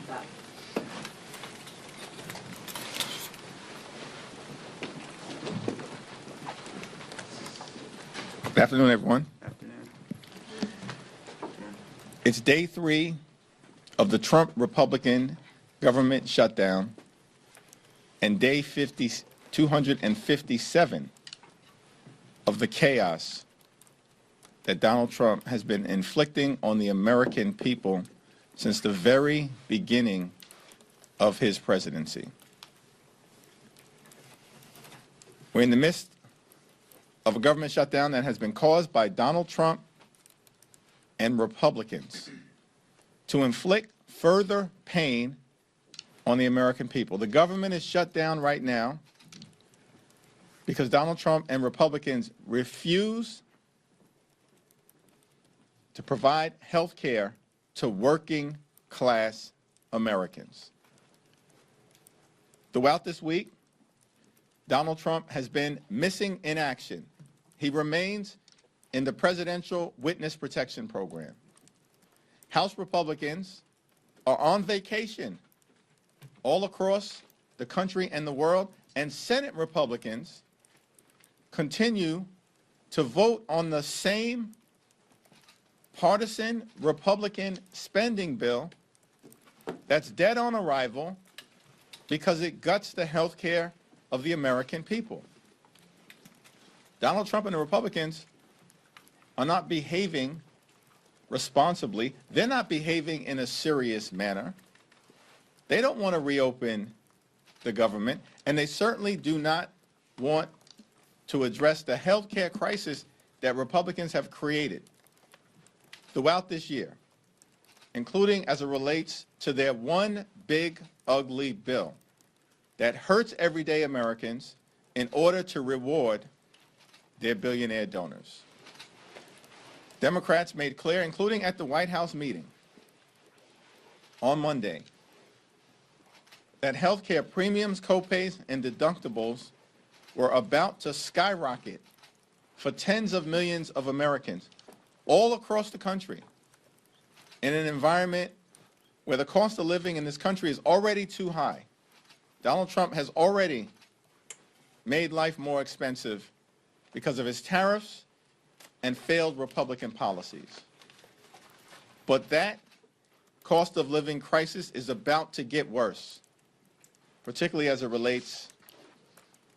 that. Good afternoon, everyone. Afternoon. It's day 3 of the Trump Republican government shutdown and day 257 of the chaos that Donald Trump has been inflicting on the American people since the very beginning of his presidency. We're in the midst of a government shutdown that has been caused by Donald Trump and Republicans to inflict further pain on the American people. The government is shut down right now because Donald Trump and Republicans refuse to provide health care to working class Americans. Throughout this week, Donald Trump has been missing in action. He remains in the Presidential Witness Protection Program. House Republicans are on vacation all across the country and the world, and Senate Republicans continue to vote on the same partisan Republican spending bill that's dead on arrival because it guts the health care of the American people. Donald Trump and the Republicans are not behaving responsibly. They're not behaving in a serious manner. They don't want to reopen the government, and they certainly do not want to address the health care crisis that Republicans have created throughout this year, including as it relates to their one big, ugly bill that hurts everyday Americans in order to reward their billionaire donors. Democrats made clear, including at the White House meeting on Monday, that health care premiums, copays, and deductibles were about to skyrocket for tens of millions of Americans all across the country in an environment where the cost of living in this country is already too high. Donald Trump has already made life more expensive because of his tariffs and failed Republican policies. But that cost of living crisis is about to get worse, particularly as it relates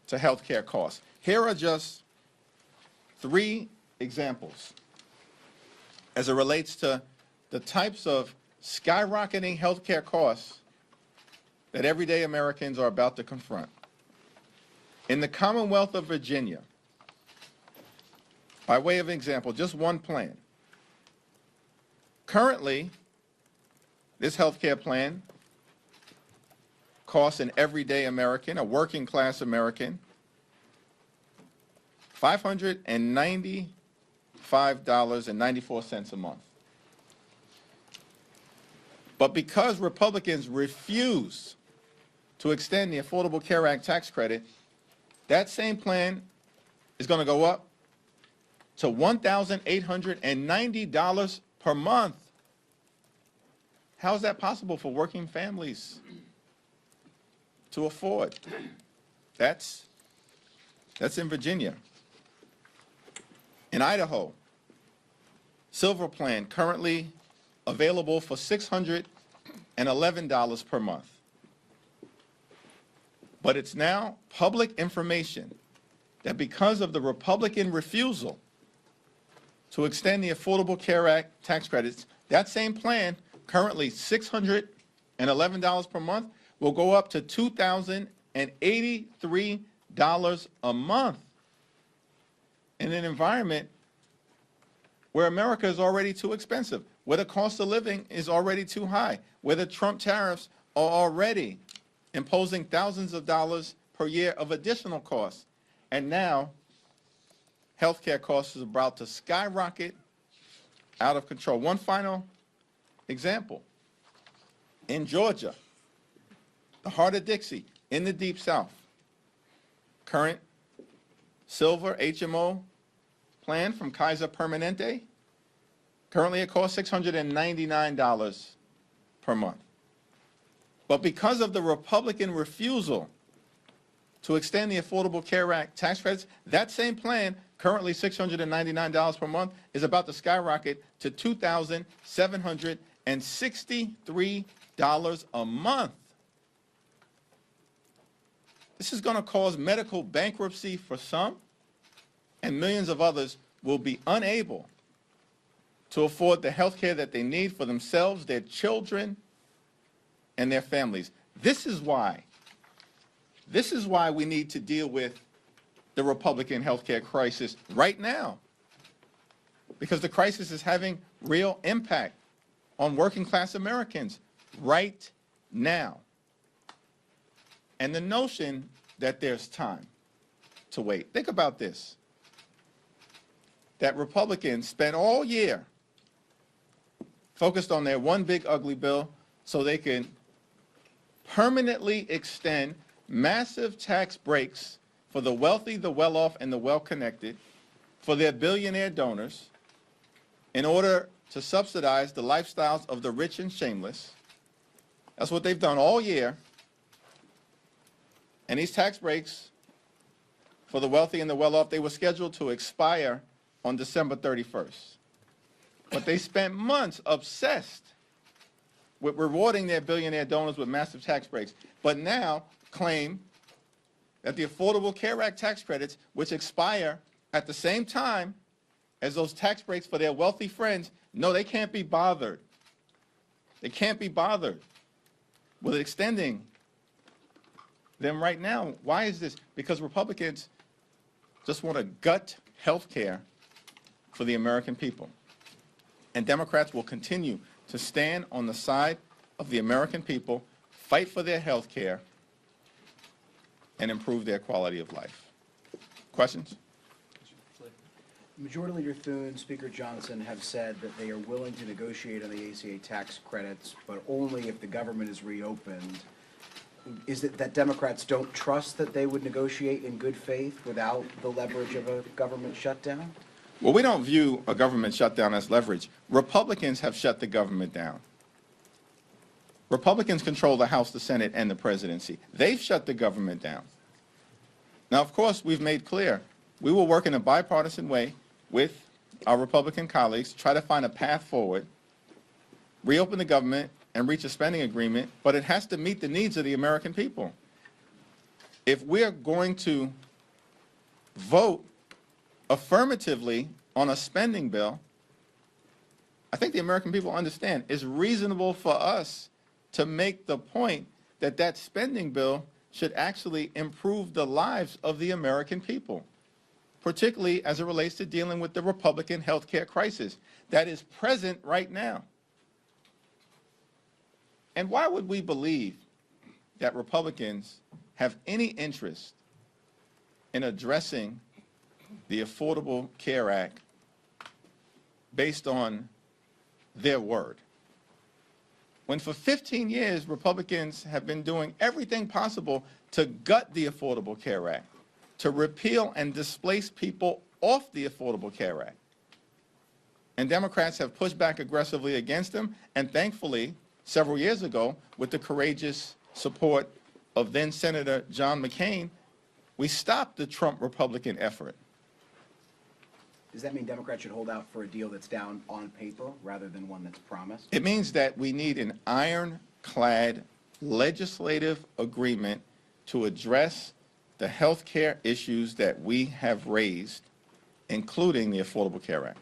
to health care costs. Here are just 3 examples as it relates to the types of skyrocketing health care costs that everyday Americans are about to confront. In the Commonwealth of Virginia, by way of example, just one plan. Currently, this health care plan costs an everyday American, a working class American, $595.94 a month. But because Republicans refuse to extend the Affordable Care Act tax credit, that same plan is going to go up to $1,890 per month. How is that possible for working families to afford? That's in Virginia. In Idaho, Silver Plan currently available for $611 per month. But it's now public information that because of the Republican refusal to extend the Affordable Care Act tax credits, that same plan, currently $611 per month, will go up to $2,083 a month in an environment where America is already too expensive, where the cost of living is already too high, where the Trump tariffs are already imposing thousands of dollars per year of additional costs. And now, healthcare costs is about to skyrocket out of control. One final example. In Georgia, the heart of Dixie, in the Deep South, current silver HMO plan from Kaiser Permanente, currently it costs $699 per month. But because of the Republican refusal to extend the Affordable Care Act tax credits, that same plan, currently $699 per month, is about to skyrocket to $2,763 a month. This is going to cause medical bankruptcy for some, and millions of others will be unable to afford the health care that they need for themselves, their children, and their families. This is why we need to deal with the Republican health care crisis right now, because the crisis is having real impact on working class Americans right now. And the notion that there's time to wait. Think about this, that Republicans spent all year focused on their one big ugly bill so they can permanently extend massive tax breaks for the wealthy, the well-off, and the well-connected, for their billionaire donors, in order to subsidize the lifestyles of the rich and shameless. That's what they've done all year. And these tax breaks for the wealthy and the well-off, they were scheduled to expire on December 31st. But they spent months obsessed with rewarding their billionaire donors with massive tax breaks, but now claim that the Affordable Care Act tax credits, which expire at the same time as those tax breaks for their wealthy friends, no, they can't be bothered. They can't be bothered with extending them right now. Why is this? Because Republicans just want to gut health care for the American people. And Democrats will continue to stand on the side of the American people, fight for their health care, and improve their quality of life. Questions? Majority Leader Thune, Speaker Johnson have said that they are willing to negotiate on the ACA tax credits, but only if the government is reopened. Is it that Democrats don't trust that they would negotiate in good faith without the leverage of a government shutdown? Well, we don't view a government shutdown as leverage. Republicans have shut the government down. Republicans control the House, the Senate, and the presidency. They've shut the government down. Now, of course, we've made clear we will work in a bipartisan way with our Republican colleagues, try to find a path forward, reopen the government, and reach a spending agreement, but it has to meet the needs of the American people. If we're going to vote affirmatively on a spending bill, I think the American people understand it's reasonable for us to make the point that that spending bill should actually improve the lives of the American people, particularly as it relates to dealing with the Republican health care crisis that is present right now. And why would we believe that Republicans have any interest in addressing the Affordable Care Act based on their word, when for 15 years Republicans have been doing everything possible to gut the Affordable Care Act, to repeal and displace people off the Affordable Care Act? And Democrats have pushed back aggressively against them, and thankfully, several years ago, with the courageous support of then Senator John McCain, we stopped the Trump Republican effort. Does that mean Democrats should hold out for a deal that's down on paper rather than one that's promised? It means that we need an ironclad legislative agreement to address the health care issues that we have raised, including the Affordable Care Act.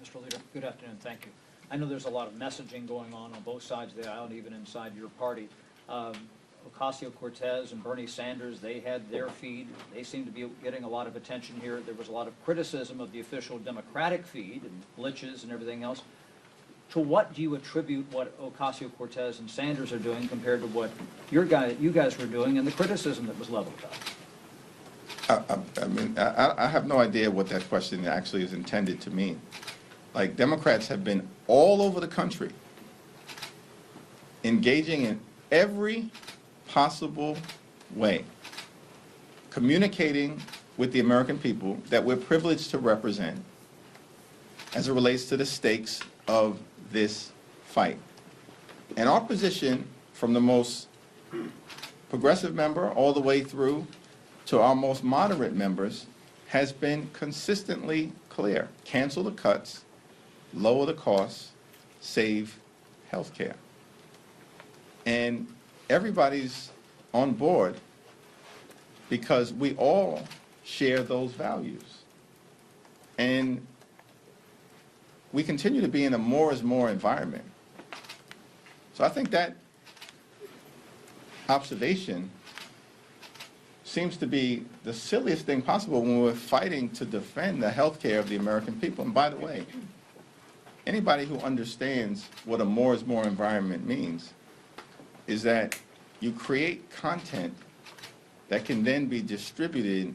Mr. Leader, good afternoon. Thank you. I know there's a lot of messaging going on both sides of the aisle, even inside your party. Ocasio-Cortez and Bernie Sanders, they had their feed. They seem to be getting a lot of attention here. There was a lot of criticism of the official Democratic feed and glitches and everything else. To what do you attribute what Ocasio-Cortez and Sanders are doing compared to what you guys were doing and the criticism that was leveled about? I have no idea what that question actually is intended to mean. Like, Democrats have been all over the country engaging in every possible way, communicating with the American people that we're privileged to represent as it relates to the stakes of this fight. And our position from the most progressive member all the way through to our most moderate members, has been consistently clear. Cancel the cuts, lower the costs, save health care. And everybody's on board because we all share those values. And we continue to be in a more is more environment. So I think that observation seems to be the silliest thing possible when we're fighting to defend the health care of the American people. And by the way, anybody who understands what a more is more environment means is that you create content that can then be distributed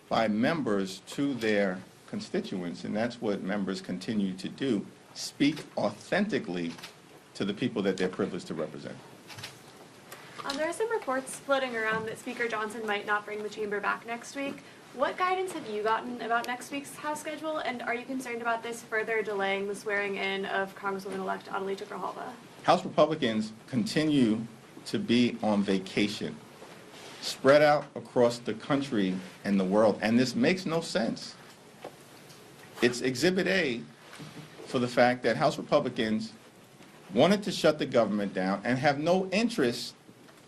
by members to their constituents, and that's what members continue to do, speak authentically to the people that they're privileged to represent. There are some reports floating around that Speaker Johnson might not bring the chamber back next week. What guidance have you gotten about next week's House schedule, and are you concerned about this further delaying the swearing-in of Congresswoman-elect Adelita Grijalva? House Republicans continue to be on vacation, spread out across the country and the world, and this makes no sense. It's Exhibit A for the fact that House Republicans wanted to shut the government down and have no interest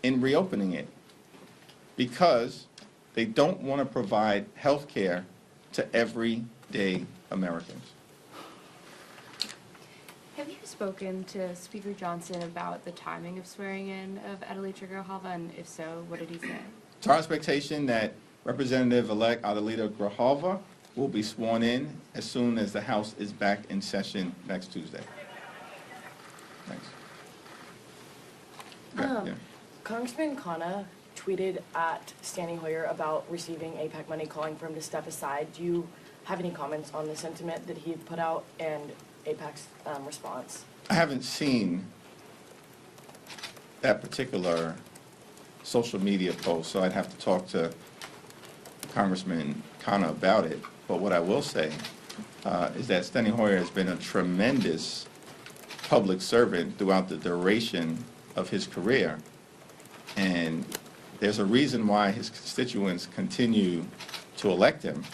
in reopening it because they don't want to provide health care to everyday Americans. Have you spoken to Speaker Johnson about the timing of swearing in of Adelita Grijalva, and if so, what did he say? It's our expectation that Representative-elect Adelita Grijalva will be sworn in as soon as the House is back in session next Tuesday. Thanks. Yeah. Congressman Khanna tweeted at Steny Hoyer about receiving AIPAC money, calling for him to step aside. Do you have any comments on the sentiment that he put out and AIPAC's response? I haven't seen that particular social media post, so I'd have to talk to Congressman Khanna about it. But what I will say is that Steny Hoyer has been a tremendous public servant throughout the duration of his career. And there's a reason why his constituents continue to elect him.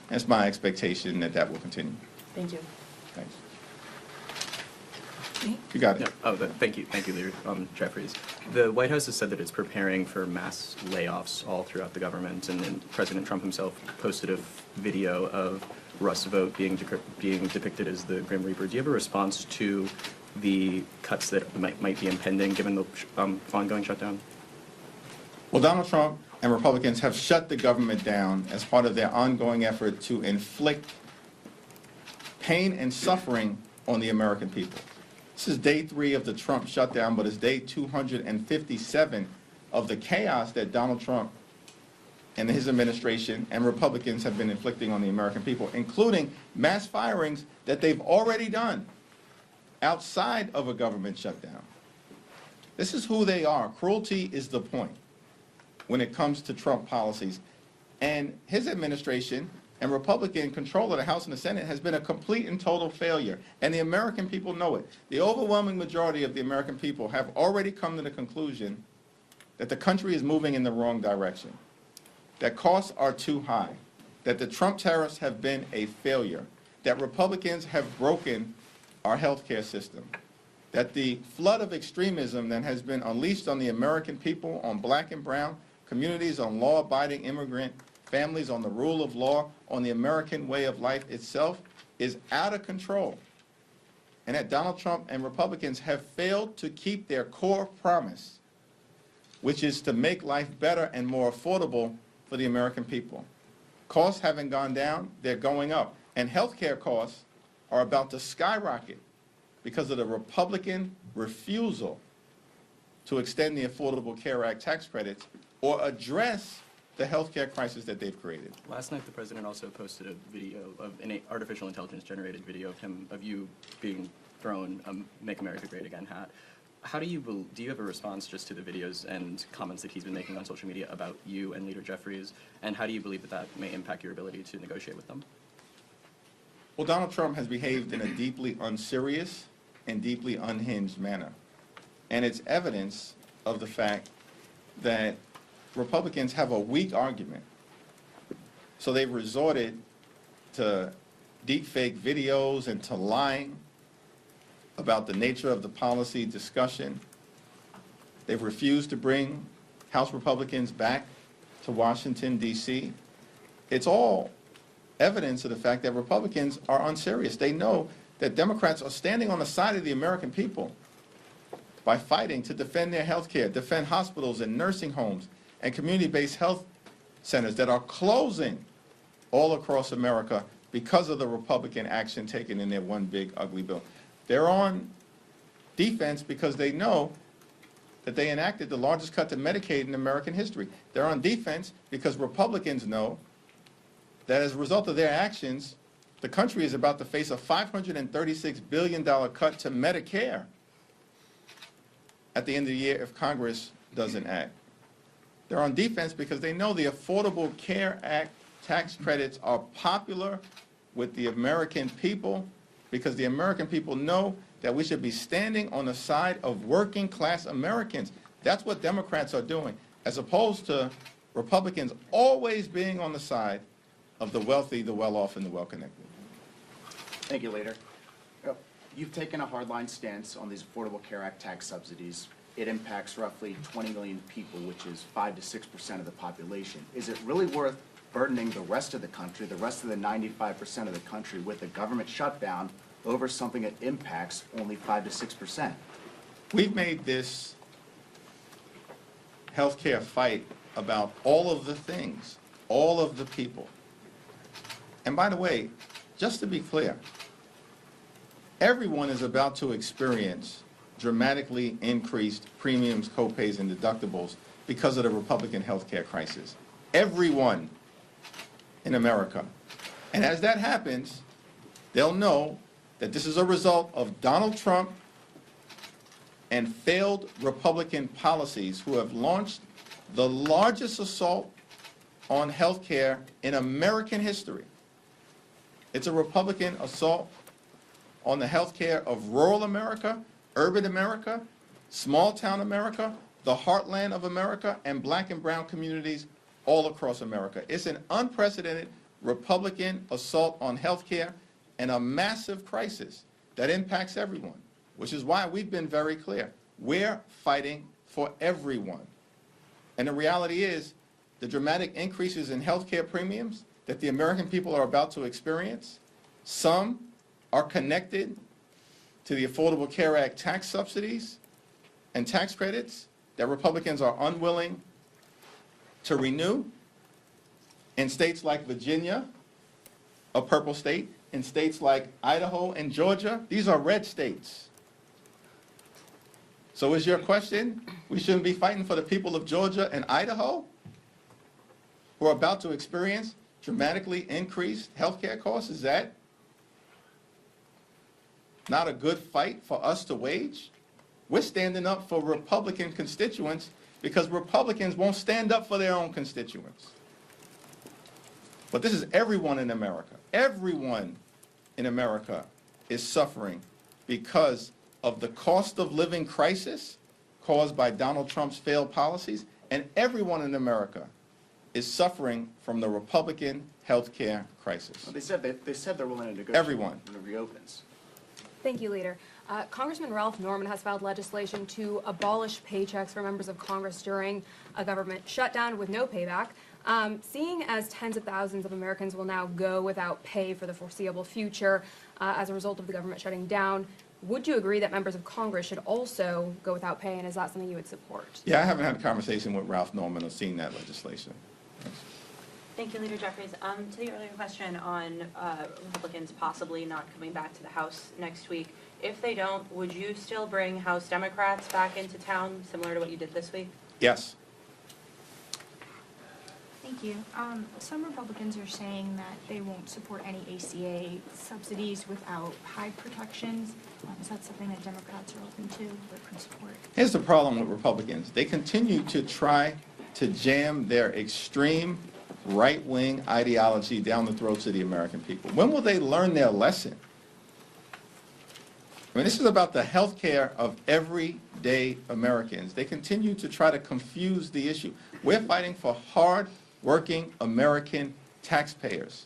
It's my expectation that that will continue. Thank you. Thanks. You got it. Yeah. Thank you, Leader Jeffries. The White House has said that it's preparing for mass layoffs all throughout the government, and then President Trump himself posted a video of Rust's vote being depicted as the Grim Reaper. Do you have a response to the cuts that might be impending given the ongoing shutdown? Well, Donald Trump and Republicans have shut the government down as part of their ongoing effort to inflict pain and suffering on the American people. This is day 3 of the Trump shutdown, but it's day 257 of the chaos that Donald Trump and his administration and Republicans have been inflicting on the American people, including mass firings that they've already done outside of a government shutdown. This is who they are. Cruelty is the point when it comes to Trump policies. And his administration and Republican control of the House and the Senate has been a complete and total failure. And the American people know it. The overwhelming majority of the American people have already come to the conclusion that the country is moving in the wrong direction, that costs are too high, that the Trump tariffs have been a failure, that Republicans have broken our health care system, that the flood of extremism that has been unleashed on the American people, on black and brown communities, on law-abiding immigrant families, on the rule of law, on the American way of life itself, is out of control. And that Donald Trump and Republicans have failed to keep their core promise, which is to make life better and more affordable for the American people. Costs haven't gone down, they're going up. And health care costs are about to skyrocket because of the Republican refusal to extend the Affordable Care Act tax credits or address the health care crisis that they've created. Last night, the president also posted a video of an artificial intelligence generated video of you being thrown a "Make America Great Again" hat. How do you have a response just to the videos and comments that he's been making on social media about you and Leader Jeffries, and how do you believe that that may impact your ability to negotiate with them? Well, Donald Trump has behaved in a deeply unserious and deeply unhinged manner. And it's evidence of the fact that Republicans have a weak argument. So they've resorted to deep fake videos and to lying about the nature of the policy discussion. They've refused to bring House Republicans back to Washington, D.C. It's all evidence of the fact that Republicans are unserious. They know that Democrats are standing on the side of the American people by fighting to defend their health care, defend hospitals and nursing homes and community-based health centers that are closing all across America because of the Republican action taken in their one big ugly bill. They're on defense because they know that they enacted the largest cut to Medicaid in American history. They're on defense because Republicans know that as a result of their actions, the country is about to face a $536 billion cut to Medicare at the end of the year if Congress doesn't act. They're on defense because they know the Affordable Care Act tax credits are popular with the American people because the American people know that we should be standing on the side of working class Americans. That's what Democrats are doing, as opposed to Republicans always being on the side of the wealthy, the well-off, and the well-connected. Thank you, Leader. You've taken a hardline stance on these Affordable Care Act tax subsidies. It impacts roughly 20 million people, which is 5 to 6% of the population. Is it really worth burdening the rest of the country, the rest of the 95% of the country, with a government shutdown over something that impacts only 5 to 6%? We've made this healthcare fight about all of the things, all of the people. And by the way, just to be clear, everyone is about to experience dramatically increased premiums, copays, and deductibles because of the Republican healthcare crisis. Everyone in America. And as that happens, they'll know that this is a result of Donald Trump and failed Republican policies who have launched the largest assault on health care in American history. It's a Republican assault on the health care of rural America, urban America, small town America, the heartland of America, and black and brown communities all across America. It's an unprecedented Republican assault on health care and a massive crisis that impacts everyone, which is why we've been very clear. We're fighting for everyone. And the reality is, the dramatic increases in health care premiums that the American people are about to experience, some are connected to the Affordable Care Act tax subsidies and tax credits that Republicans are unwilling to renew in states like Virginia, a purple state, in states like Idaho and Georgia. These are red states. So is your question, we shouldn't be fighting for the people of Georgia and Idaho who are about to experience dramatically increased health care costs? Is that not a good fight for us to wage? We're standing up for Republican constituents because Republicans won't stand up for their own constituents. But this is everyone in America. Everyone in America is suffering because of the cost of living crisis caused by Donald Trump's failed policies, and everyone in America is suffering from the Republican health care crisis. Well, they said they're willing to negotiate Everyone. when it reopens. Thank you, Leader. Congressman Ralph Norman has filed legislation to abolish paychecks for members of Congress during a government shutdown with no payback. Seeing as tens of thousands of Americans will now go without pay for the foreseeable future as a result of the government shutting down, would you agree that members of Congress should also go without pay, and is that something you would support? Yeah, I haven't had a conversation with Ralph Norman or seen that legislation. Thank you, Leader Jeffries. To the earlier question on Republicans possibly not coming back to the House next week, if they don't, would you still bring House Democrats back into town, similar to what you did this week? Yes. Thank you. Some Republicans are saying that they won't support any ACA subsidies without high protections. Is that something that Democrats are open to or could support? Here's the problem with Republicans. They continue to try to jam their extreme right-wing ideology down the throats of the American people. When will they learn their lesson? I mean, this is about the health care of everyday Americans. They continue to try to confuse the issue. We're fighting for hard-working American taxpayers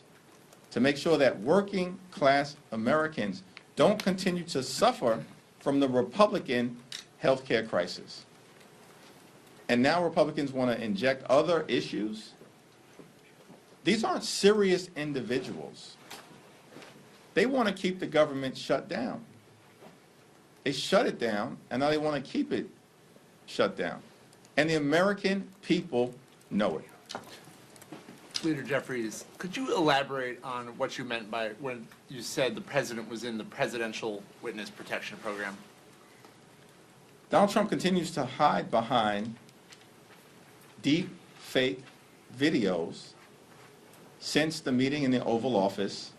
to make sure that working-class Americans don't continue to suffer from the Republican health care crisis. And now Republicans want to inject other issues. These aren't serious individuals. They want to keep the government shut down. They shut it down, and now they want to keep it shut down. And the American people know it. Leader Jeffries, could you elaborate on what you meant by when you said the president was in the Presidential Witness Protection Program? Donald Trump continues to hide behind deep fake videos since the meeting in the Oval Office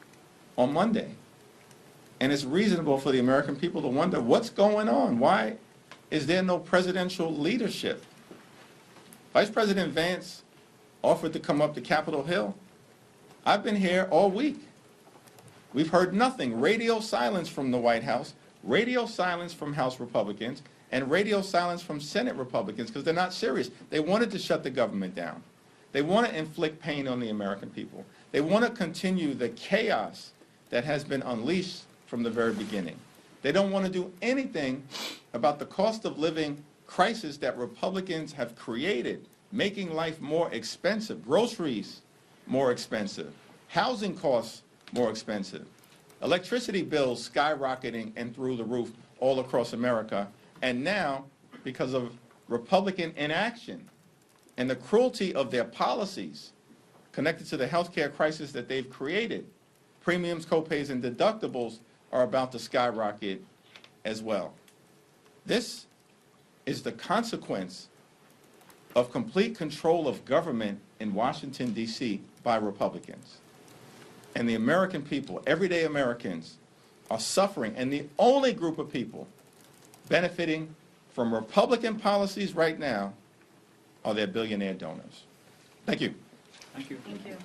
on Monday. And it's reasonable for the American people to wonder what's going on. Why is there no presidential leadership? Vice President Vance offered to come up to Capitol Hill. I've been here all week. We've heard nothing. Radio silence from the White House, radio silence from House Republicans, and radio silence from Senate Republicans because they're not serious. They wanted to shut the government down. They want to inflict pain on the American people. They want to continue the chaos that has been unleashed from the very beginning. They don't want to do anything about the cost of living crisis that Republicans have created, making life more expensive, groceries more expensive, housing costs more expensive, electricity bills skyrocketing and through the roof all across America. And now, because of Republican inaction and the cruelty of their policies connected to the health care crisis that they've created, premiums, copays, and deductibles are about to skyrocket as well. This is the consequence of complete control of government in Washington, D.C. by Republicans. And the American people, everyday Americans, are suffering. And the only group of people benefiting from Republican policies right now are their billionaire donors. Thank you. Thank you. Thank you.